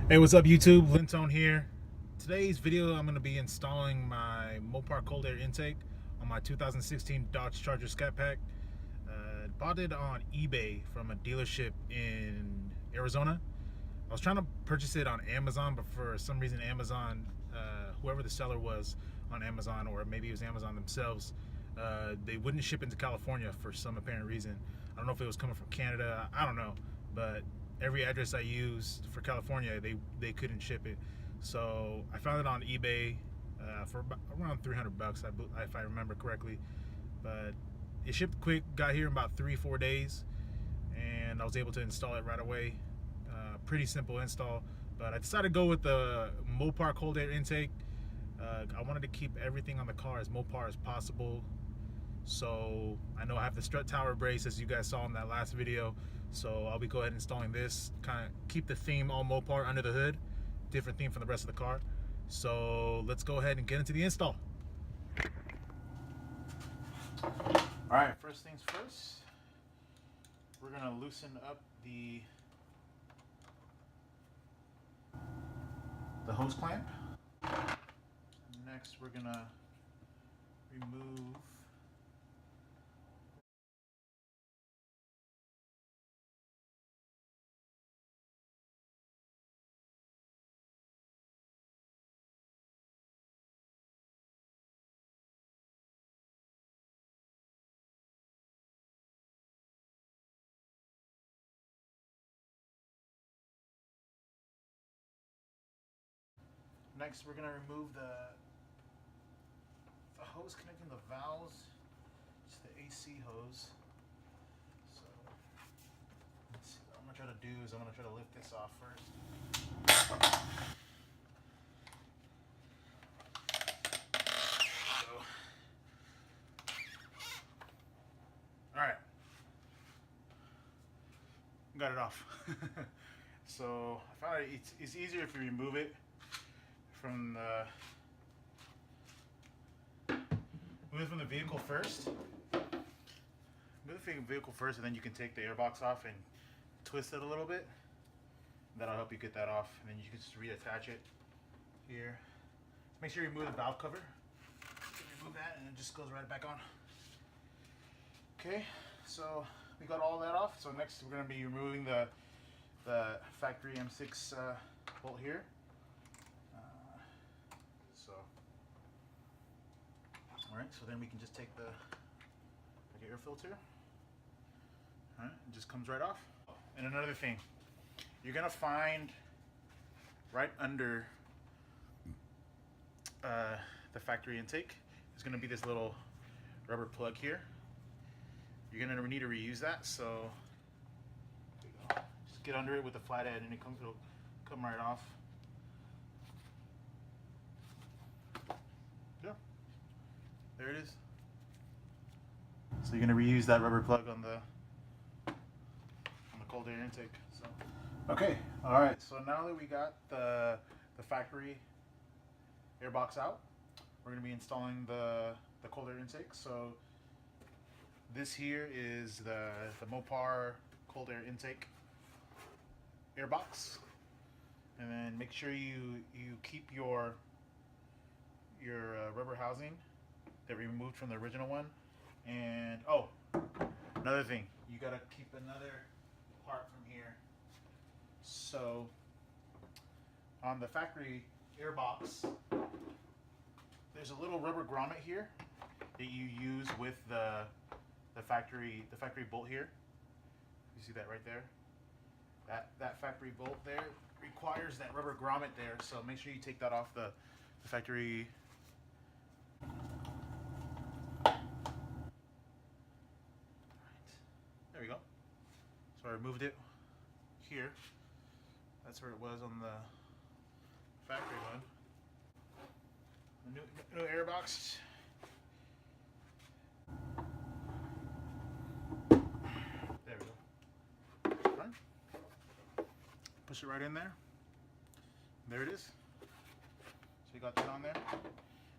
Hey, what's up YouTube? Lintone here. Today's video I'm going to be installing my Mopar cold air intake on my 2016 Dodge Charger ScatPack. Bought it on eBay from a dealership in Arizona. I was trying to purchase it on Amazon, but for some reason Amazon, whoever the seller was on Amazon, or maybe it was Amazon themselves, they wouldn't ship into California for some apparent reason. I don't know if it was coming from Canada, I don't know, but every address I used for California, they couldn't ship it. So I found it on eBay for about, around 300 bucks, if I remember correctly. But it shipped quick, got here in about 3-4 days, and I was able to install it right away. Pretty simple install, but I decided to go with the Mopar cold air intake. I wanted to keep everything on the car as Mopar as possible. So I know I have the strut tower brace, as you guys saw in that last video. So I'll be go ahead and installing this, kind of keep the theme all Mopar under the hood, different theme from the rest of the car. So let's go ahead and get into the install. All right, first things first, we're gonna loosen up the hose clamp. Next, we're gonna remove Next, we're gonna remove the hose connecting the valves. It's the AC hose. So let's see, what I'm gonna try to do is I'm gonna try to lift this off first. So, all right, got it off. So I found it's easier if you remove it from the vehicle first. Move the vehicle first, and then you can take the airbox off and twist it a little bit. That'll help you get that off, and then you can just reattach it here. Make sure you remove the valve cover. Remove that, and it just goes right back on. Okay, so we got all that off. So next we're going to be removing the factory M6 bolt here. Alright, so then we can just take the air filter. Alright, it just comes right off. And another thing, you're gonna find right under the factory intake, there's gonna be this little rubber plug here. You're gonna need to reuse that, so just get under it with a flat end and it'll come right off. Yeah. There it is. So you're gonna reuse that rubber plug on the cold air intake. So okay, all right. So now that we got the factory airbox out, we're gonna be installing the cold air intake. So this here is the Mopar cold air intake airbox, and then make sure you keep your rubber housing that we removed from the original one. And oh, another thing, you gotta keep another part from here. So on the factory airbox, there's a little rubber grommet here that you use with the factory bolt here. You see that right there? That factory bolt there requires that rubber grommet there. So make sure you take that off the factory. There we go. So I removed it here. That's where it was on the factory one. The new airbox. There we go. All right. Push it right in there. There it is. So you got that on there.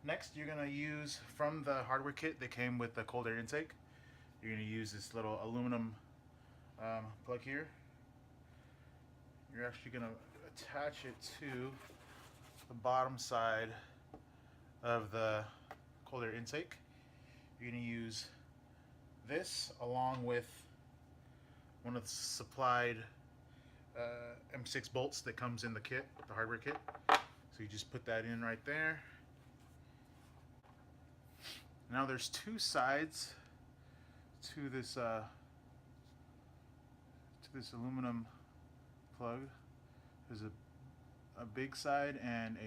Next, you're gonna use from the hardware kit that came with the cold air intake. You're going to use this little aluminum plug here. you're actually going to attach it to the bottom side of the cold air intake. You're going to use this along with one of the supplied M6 bolts that comes in the kit, the hardware kit. So you just put that in right there. Now there's two sides to this aluminum plug. There's a big side and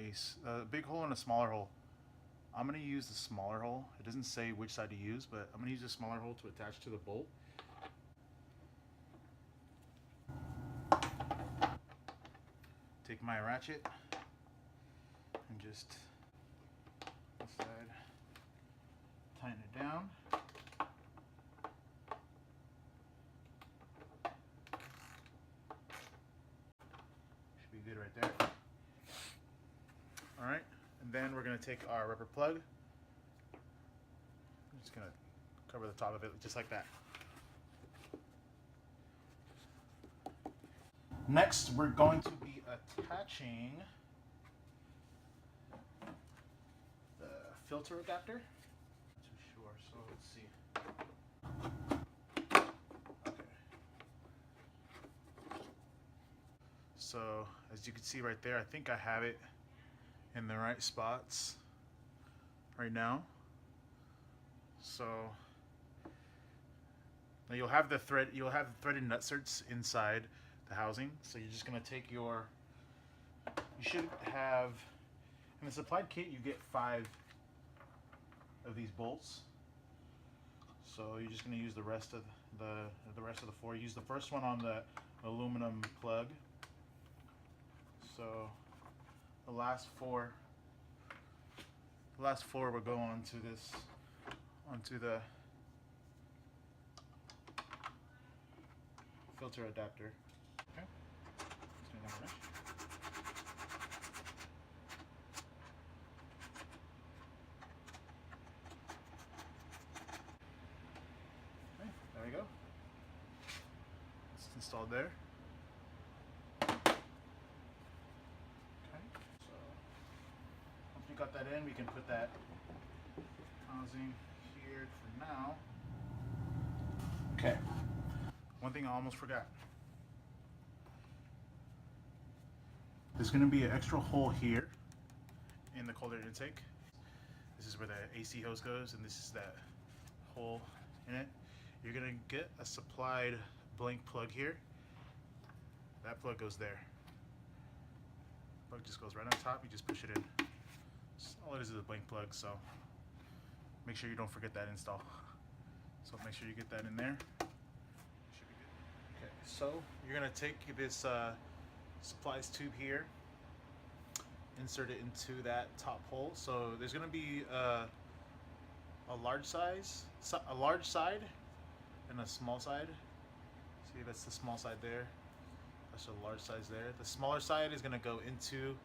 a big hole and a smaller hole. I'm going to use the smaller hole. It doesn't say which side to use, but I'm going to use the smaller hole to attach to the bolt. Take my ratchet and just this side, tighten it down. Should be good right there. All right, and then we're going to take our rubber plug. I'm just going to cover the top of it just like that. Next, we're going to be attaching the filter adapter. Not too sure, so let's see. Okay. So, as you can see right there, I think I have it in the right spots right now. So now you'll have the threaded nutserts inside the housing. So you're just gonna take you should have, in the supplied kit you get 5 of these bolts. So you're just gonna use the rest of the 4. Use the first one on the aluminum plug. So the last four will go onto the filter adapter. Okay. Okay, there we go. It's installed there. Got that in, we can put that housing here for now. Okay, one thing I almost forgot. There's going to be an extra hole here in the cold air intake. This is where the AC hose goes, and this is that hole in it. You're going to get a supplied blank plug here. That plug goes there. Plug just goes right on top, you just push it in. All it is a blank plug, so make sure you don't forget that install. So make sure you get that in there. Should be good. Okay, so you're gonna take this supplies tube here, insert it into that top hole. So there's gonna be a large side and a small side. See, that's the small side there. That's the large size there. The smaller side is gonna go into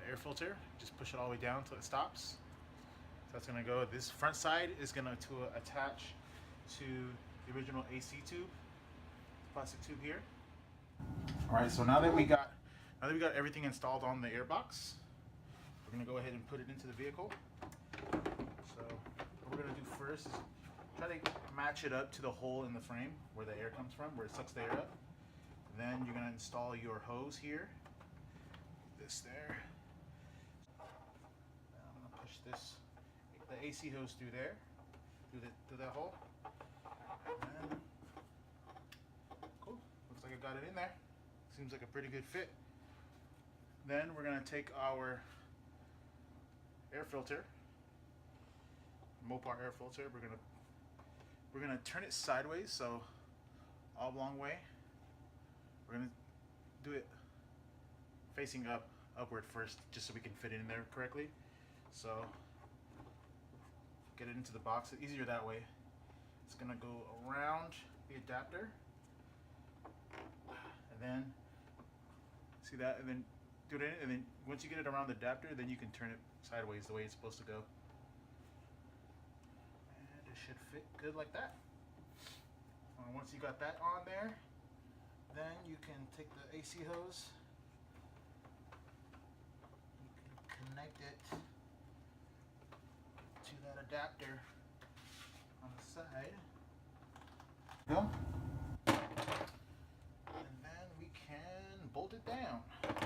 air filter. Just push it all the way down until it stops. So that's gonna go. This front side is gonna attach to the original AC tube, plastic tube here. All right. So now that we got everything installed on the air box, we're gonna go ahead and put it into the vehicle. So what we're gonna do first is try to match it up to the hole in the frame where the air comes from, where it sucks the air up. Then you're gonna install your hose here. This there. This the AC hose through there, through that hole. And cool. Looks like I got it in there. Seems like a pretty good fit. Then we're gonna take our air filter, Mopar air filter. We're gonna turn it sideways, so oblong way. We're gonna do it facing upward first, just so we can fit it in there correctly. So get it into the box. It's easier that way. It's gonna go around the adapter, and then see that, and then do it in, and then once you get it around the adapter, then you can turn it sideways the way it's supposed to go, and it should fit good like that. Once you got that on there, Then you can take the AC hose, you can connect it to that adapter on the side. Go. And then we can bolt it down. Once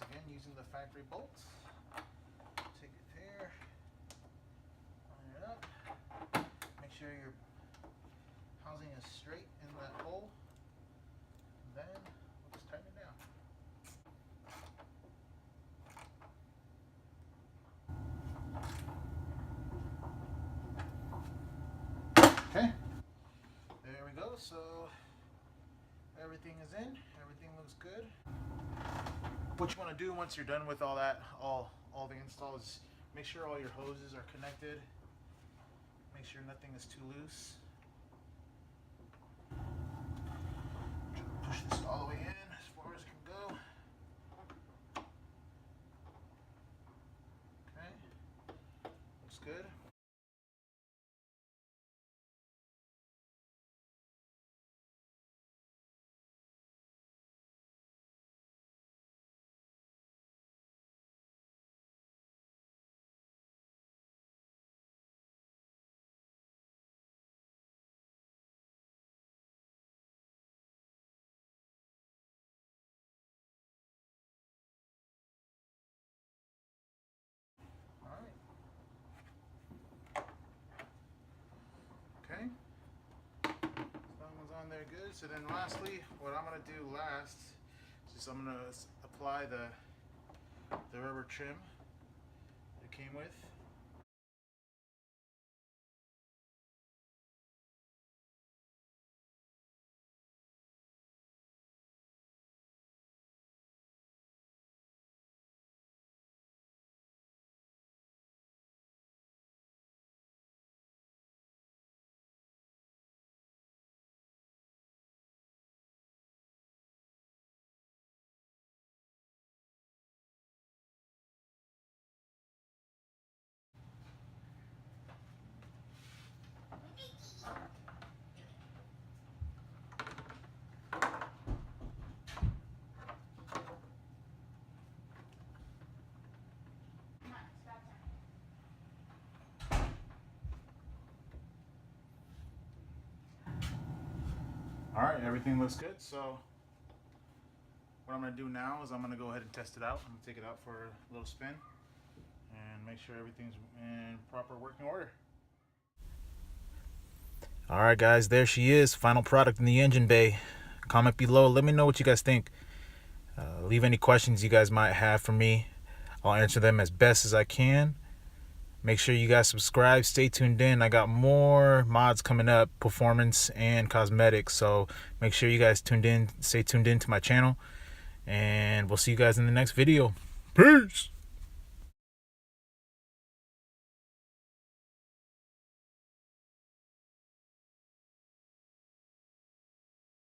again, using the factory bolts. Take it there, line it up. Make sure your housing is straight in that hole. And then we'll just tighten it down. Okay, there we go. So everything is in, everything looks good. What you want to do once you're done with all that, all the installs, is make sure all your hoses are connected. Make sure nothing is too loose. Push this all the way in as far as it can go. Okay, looks good. Okay, so that one's on there good. So then lastly, what I'm gonna do last is I'm gonna apply the rubber trim it came with. All right, everything looks good. So what I'm gonna do now is I'm gonna go ahead and test it out. I'm gonna take it out for a little spin and make sure everything's in proper working order. All right, guys, there she is, final product in the engine bay. Comment below, let me know what you guys think. Leave any questions you guys might have for me. I'll answer them as best as I can. Make sure you guys subscribe, stay tuned in. I got more mods coming up, performance and cosmetics, so make sure you guys stay tuned in to my channel, and we'll see you guys in the next video. Peace.